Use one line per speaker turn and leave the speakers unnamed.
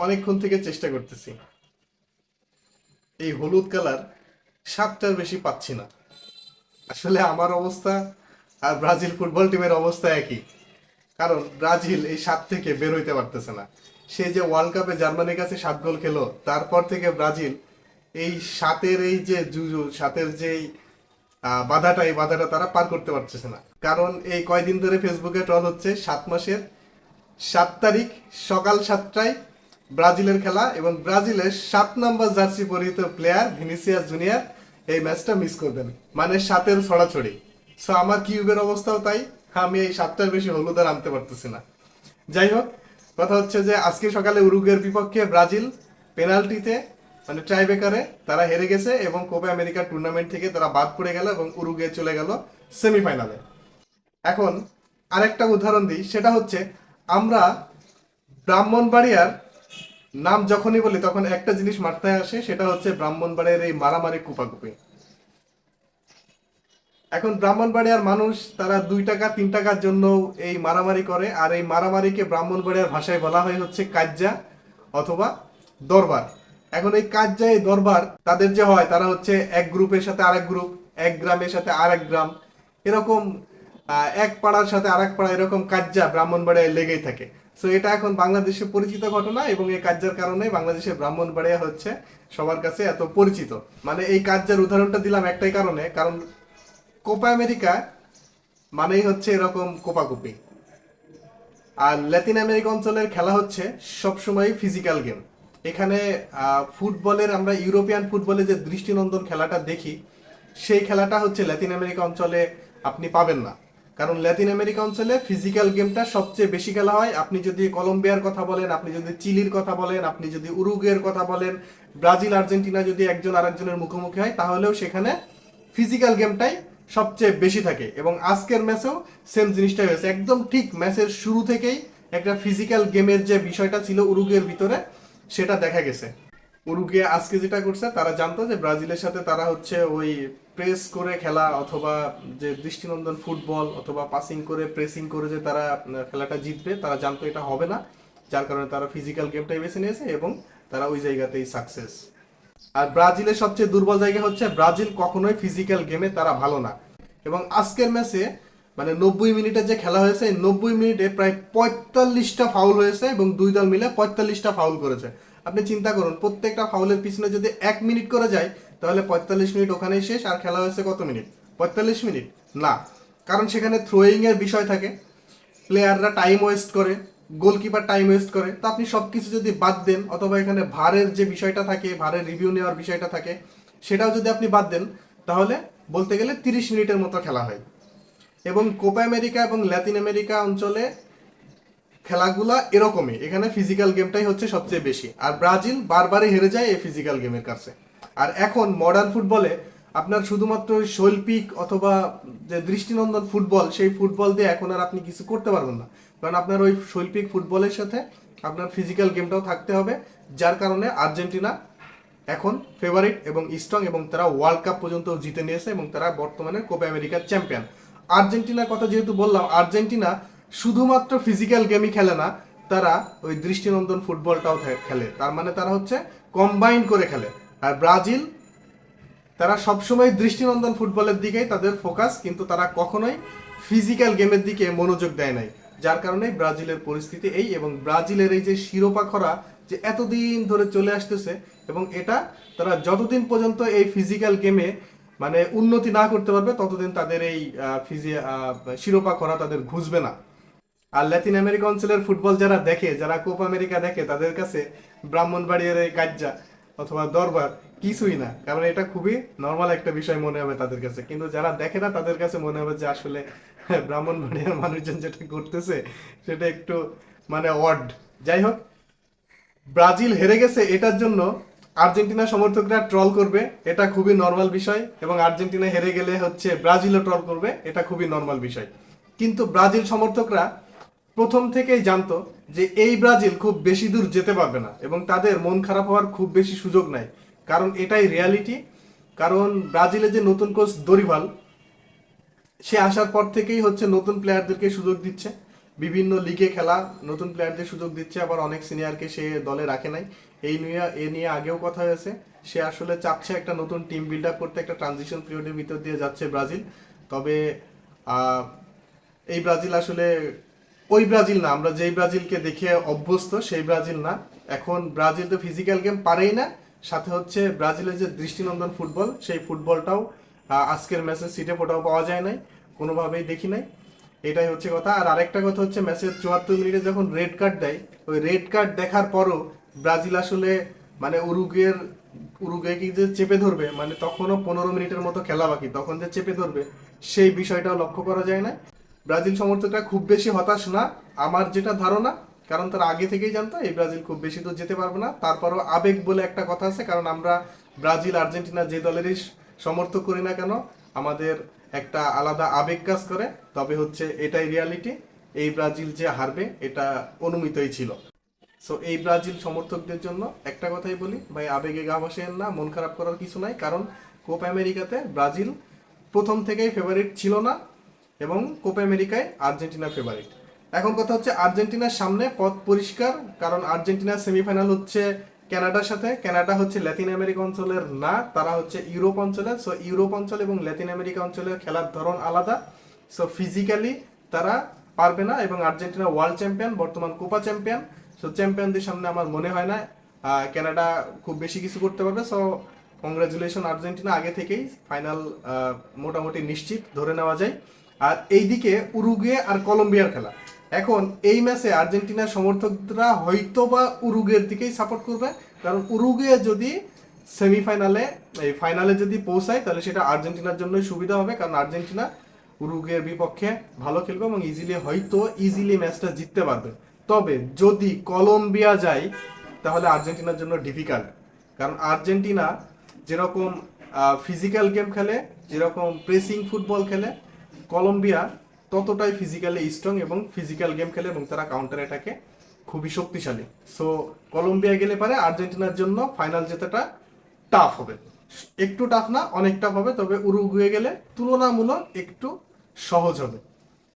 অনেকক্ষণ থেকে চেষ্টা করতেছি, এই হলুদ কালার সাতটার বেশি পাচ্ছি না। আসলে আমার অবস্থা আর ব্রাজিল ফুটবল টিমের অবস্থা একই। কারণ ব্রাজিল এই 7 থেকে বের হইতে পারতেছে না। সে যে ওয়ার্ল্ড কাপে জার্মানির কাছে 7 গোল খেলো, তারপর থেকে ব্রাজিল এই 7-এর এই যে জুজু 7-এর যেই বাধাটা, এই বাধাটা তারা পার করতে পারতেছে না। কারণ এই কয়দিন ধরে ফেসবুকে ট্রল হচ্ছে 7 মাসের 7 তারিখ সকাল 7টায় ব্রাজিলের খেলা, এবং ব্রাজিলের 7 নম্বর জার্সি পরিহিত প্লেয়ার ভিনিসিয়াস জুনিয়র এই ম্যাচটা মিস করবেন, মানে 7-এর ছড়াছড়ি। সো আমার কিউবের অবস্থাও তাই, আমি এই 7টার বেশি হলুদ আর আনতে পারতেছি না। যাই হোক, কথা হচ্ছে যে আজকে সকালে উরুগুয়ের বিপক্ষে ব্রাজিল পেনাল্টিতে, মানে ট্রাইবেকারে তারা হেরে গেছে এবং কোপা আমেরিকা টুর্নামেন্ট থেকে তারা বাদ পড়ে গেল এবং উরুগুয়ে চলে গেল সেমিফাইনালে। এখন আরেকটা উদাহরণ দিই, সেটা হচ্ছে আমরা ব্রাহ্মণবাড়িয়ার নাম যখনই বলি তখন একটা জিনিস মাথায় আসে, সেটা হচ্ছে ব্রাহ্মণবাড়িয়ার এই মারামারি কুপাকুপি। এখন ব্রাহ্মণবাড়িয়ার মানুষ তারা 2 টাকা 3 টাকার জন্য এই মারামারি করে, আর এই মারামারিকে ব্রাহ্মণবাড়িয়ার ভাষায় বলা হয় হচ্ছে কাজ্জা অথবা দরবার। এখন এই কাজ্জা এই দরবার তাদের যে হয়, তারা হচ্ছে এক গ্রুপের সাথে আরেক গ্রুপ, এক গ্রামের সাথে আরেক গ্রাম, এরকম এক পাড়ার সাথে আরেক পাড়া, এরকম কাজ্জা ব্রাহ্মণবাড়িয়ায় লেগেই থাকে। সো এটা এখন বাংলাদেশে পরিচিত ঘটনা, এবং এই কাজ্জার কারণে বাংলাদেশের ব্রাহ্মণবাড়িয়া হচ্ছে সবার কাছে এত পরিচিত। মানে এই কাজ্জার উদাহরণটা দিলাম একটাই কারণে, কারণ কোপা আমেরিকা মানেই হচ্ছে এরকম কোপাকুপি। আর ল্যাতিন আমেরিকা অঞ্চলের খেলা হচ্ছে সবসময় ফিজিক্যাল গেম। এখানে ফুটবলের, আমরা ইউরোপিয়ান ফুটবলে যে দৃষ্টিনন্দন খেলাটা দেখি, সেই খেলাটা হচ্ছে ল্যাতিন আমেরিকা অঞ্চলে আপনি পাবেন না। কারণ ল্যাতিন আমেরিকা অঞ্চলে ফিজিক্যাল গেমটা সবচেয়ে বেশি খেলা হয়। আপনি যদি কলম্বিয়ার কথা বলেন, আপনি যদি চিলির কথা বলেন, আপনি যদি উরুগুয়ের কথা বলেন, ব্রাজিল আর্জেন্টিনা যদি একজন আরেকজনের মুখোমুখি হয়, তাহলেও সেখানে ফিজিক্যাল গেমটাই সবচেয়ে বেশি থাকে। এবং আজকের ম্যাচেও সেম জিনিসটাই হয়েছে, একদম ঠিক ম্যাচের শুরু থেকেই একটা ফিজিক্যাল গেমের যে বিষয়টা ছিল উরুগুয়ের ভিতরে, সেটা দেখা গেছে। উরুগুয়ে আজকে যেটা করছে, তারা জানতো যে ব্রাজিলের সাথে তারা হচ্ছে ওই প্রেস করে খেলা অথবা যে দৃষ্টিনন্দন ফুটবল অথবা পাসিং করে প্রেসিং করে যে তারা খেলাটা জিতবে, তারা জানতো এটা হবে না। যার কারণে তারা ফিজিক্যাল গেমটাই বেছে নিয়েছে এবং তারা ওই জায়গাতেই সাকসেস। আর ব্রাজিলের সবচেয়ে দুর্বল জায়গা হচ্ছে ব্রাজিল কখনোই ফিজিক্যাল গেমে তারা ভালো না। এবং আজকের ম্যাচে মানে 90 মিনিটে যে খেলা হয়েছে, 90 মিনিটে প্রায় 45টা ফাউল হয়েছে এবং দুই দল মিলে 45টা ফাউল করেছে। আপনি চিন্তা করুন, প্রত্যেকটা ফাউলের পিছনে যদি 1 মিনিট করে যায়, তাহলে 45 মিনিট ওখানেই শেষ। আর খেলা হয়েছে কত মিনিট? 45 মিনিট না, কারণ সেখানে থ্রোয়িং এর বিষয় থাকে, প্লেয়াররা টাইম ওয়েস্ট করে, গোলকিপার টাইম ওয়েস্ট করে। তো আপনি সব কিছু যদি বাদ দেন, অথবা এখানে ভারের যে বিষয়টা থাকে, ভারের রিভিউ নেওয়ার বিষয়টা থাকে, সেটাও যদি আপনি বাদ দেন, তাহলে বলতে গেলে 30 মিনিটের মতো খেলা হয়। এবং কোপা আমেরিকা এবং ল্যাতিন আমেরিকা অঞ্চলে খেলাগুলা এরকমই, এখানে ফিজিক্যাল গেমটাই হচ্ছে সবচেয়ে বেশি। আর ব্রাজিল বারবারই হেরে যায় এই ফিজিক্যাল গেমের কাছে। আর এখন মডার্ন ফুটবলে আপনার শুধুমাত্র শৈল্পিক অথবা যে দৃষ্টিনন্দন ফুটবল, সেই ফুটবল দিয়ে এখন আর আপনি কিছু করতে পারবেন না। কারণ আপনার ওই শৈল্পিক ফুটবলের সাথে আপনার ফিজিক্যাল গেমটাও থাকতে হবে। যার কারণে আর্জেন্টিনা এখন ফেভারিট এবং স্ট্রং, এবং তারা ওয়ার্ল্ড কাপ পর্যন্ত জিতে নিয়েছে এবং তারা বর্তমানে কোপা আমেরিকার চ্যাম্পিয়ন। আর্জেন্টিনার কথা যেহেতু বললাম, আর্জেন্টিনা শুধুমাত্র ফিজিক্যাল গেমই খেলে না, তারা ওই দৃষ্টিনন্দন ফুটবলটাও খেলে। তার মানে তারা হচ্ছে কম্বাইন করে খেলে। আর ব্রাজিল, তারা সবসময় দৃষ্টিনন্দন ফুটবলের দিকেই তাদের ফোকাস, কিন্তু তারা কখনোই ফিজিক্যাল গেমের দিকে মনোযোগ দেয় নাই। যার কারণে ব্রাজিলের পরিস্থিতি এই, এবং ব্রাজিলের এই যে শিরোপা খরা যে এতদিন ধরে চলে আসতেছে, এবং এটা তারা যতদিন পর্যন্ত এই ফিজিক্যাল গেমে মানে উন্নতি না করতে পারবে, ততদিন তাদের এই শিরোপা খরা তাদের ঘুষবে না। আর ল্যাতিন আমেরিকা অঞ্চলের ফুটবল যারা দেখে, যারা কোপা আমেরিকা দেখে, তাদের কাছে ব্রাহ্মণবাড়িয়ার এই কাজ্জা অথবা দরবার কিছুই না, কারণ এটা খুবই নর্মাল একটা বিষয় মনে হবে তাদের কাছে। কিন্তু যারা দেখে না, তাদের কাছে মনে হবে যে আসলে ব্রাহ্মণবাড়িয়ার মানুষজন যেটা করতেছে সেটা একটু মানে অড। যাই হোক, ব্রাজিল হেরে গেছে এটার জন্য আর্জেন্টিনা সমর্থকরা ট্রল করবে, এটা খুবই নর্মাল বিষয়। এবং আর্জেন্টিনা হেরে গেলে হচ্ছে ব্রাজিলও ট্রল করবে, এটা খুবই নর্মাল বিষয়। কিন্তু ব্রাজিল সমর্থকরা প্রথম থেকেই জানতো যে এই ব্রাজিল খুব বেশি দূর যেতে পারবে না, এবং তাদের মন খারাপ হওয়ার খুব বেশি সুযোগ নাই, কারণ এটাই রিয়ালিটি। কারণ ব্রাজিলের যে নতুন কোচ দরিভাল, সে আসার পর থেকেই হচ্ছে নতুন প্লেয়ারদেরকে সুযোগ দিচ্ছে। বিভিন্ন লিগে খেলা, নতুন প্লেয়ারদের সুযোগ দিচ্ছে, আবার অনেক সিনিয়রকে সে দলে রাখে নাই। এ নিয়ে আগেও কথা হয়েছে। সে আসলে চাচ্ছে একটা নতুন টিম বিল্ড আপ করতে, একটা ট্রানজিশন পিরিয়ডের ভিতর দিয়ে যাচ্ছে ব্রাজিল। তবে আহ, এই ব্রাজিল আসলে ওই ব্রাজিল না, আমরা যেই ব্রাজিলকে দেখে অভ্যস্ত সেই ব্রাজিল না। এখন ব্রাজিল তো ফিজিক্যাল গেম পারেই না, সাথে হচ্ছে ব্রাজিলের যে দৃষ্টিনন্দন ফুটবল, সেই ফুটবলটাও আজকের ম্যাচে সিটে ফোটাও পাওয়া যায় নাই, কোনোভাবেই দেখি নাই। এটাই হচ্ছে কথা। আর আরেকটা কথা হচ্ছে, ম্যাচের 74 মিনিটে যখন রেড কার্ড দেয়, ওই রেড কার্ড দেখার পরও ব্রাজিল আসলে মানে উরুগুয়েকে যে চেপে ধরবে, মানে তখনও 15 মিনিটের মতো খেলা বাকি, তখন যে চেপে ধরবে সেই বিষয়টাও লক্ষ্য করা যায় না। ব্রাজিল সমর্থকরা খুব বেশি হতাশ না, আমার যেটা ধারণা, কারণ তারা আগে থেকেই জানতো এই ব্রাজিল খুব বেশি দূর যেতে পারবে না। তারপরও আবেগ বলে একটা কথা আছে, কারণ আমরা ব্রাজিল আর্জেন্টিনা যে দলেরই সমর্থক করি না কেন, আমাদের একটা আলাদা আবেগ কাজ করে। তবে হচ্ছে এটাই রিয়ালিটি, এই ব্রাজিল যে হারবে এটা অনুমিতই ছিল। সো এই ব্রাজিল সমর্থকদের জন্য একটা কথাই বলি, ভাই আবেগে গা ভাসেন না, মন খারাপ করার কিছু নাই, কারণ কোপা আমেরিকাতে ব্রাজিল প্রথম থেকেই ফেভারিট ছিল না, এবং কোপা আমেরিকায় আর্জেন্টিনা ফেভারিট। এখন কথা হচ্ছে আর্জেন্টিনার সামনে পথ পরিষ্কার, কারণ আর্জেন্টিনার সেমিফাইনাল হচ্ছে কানাডার সাথে। কানাডা হচ্ছে ল্যাতিন আমেরিকা অঞ্চলের না, তারা হচ্ছে ইউরোপ অঞ্চলের। সো ইউরোপ অঞ্চল এবং ল্যাতিন আমেরিকা অঞ্চলের খেলার ধরন আলাদা, সো ফিজিক্যালি তারা পারবে না। এবং আর্জেন্টিনা ওয়ার্ল্ড চ্যাম্পিয়ন, বর্তমান কোপা চ্যাম্পিয়ন। সো চ্যাম্পিয়নদের সামনে আমার মনে হয় না কানাডা খুব বেশি কিছু করতে পারবে। সো কংগ্রাচুলেশন আর্জেন্টিনা, আগে থেকেই ফাইনাল মোটামুটি নিশ্চিত ধরে নেওয়া যায়। আর এইদিকে উরুগুয়ে আর কলম্বিয়ার খেলা। এখন এই ম্যাচে আর্জেন্টিনার সমর্থকরা হয়তো বা উরুগুয়ের দিকেই সাপোর্ট করবে, কারণ উরুগুয়ে যদি সেমিফাইনালে এই ফাইনালে যদি পৌঁছায় তাহলে সেটা আর্জেন্টিনার জন্যই সুবিধা হবে, কারণ আর্জেন্টিনা উরুগুয়ের বিপক্ষে ভালো খেলবে এবং ইজিলি ম্যাচটা জিততে পারবে। তবে যদি কলম্বিয়া যায় তাহলে আর্জেন্টিনার জন্য ডিফিকাল্ট, কারণ আর্জেন্টিনা যেরকম ফিজিক্যাল গেম খেলে, যেরকম প্রেসিং ফুটবল খেলে, কলম্বিয়া ততটাই ফিজিক্যালি স্ট্রং এবং ফিজিক্যাল গেম খেলে, এবং তারা কাউন্টার অ্যাটাকে খুবই শক্তিশালী। সো কলম্বিয়া গেলে পারে আর্জেন্টিনার জন্য ফাইনাল জেতাটা টাফ হবে, একটু টাফ না, অনেক টাফ হবে। তবে উরুগুয়ে গেলে তুলনামূলক একটু সহজ হবে।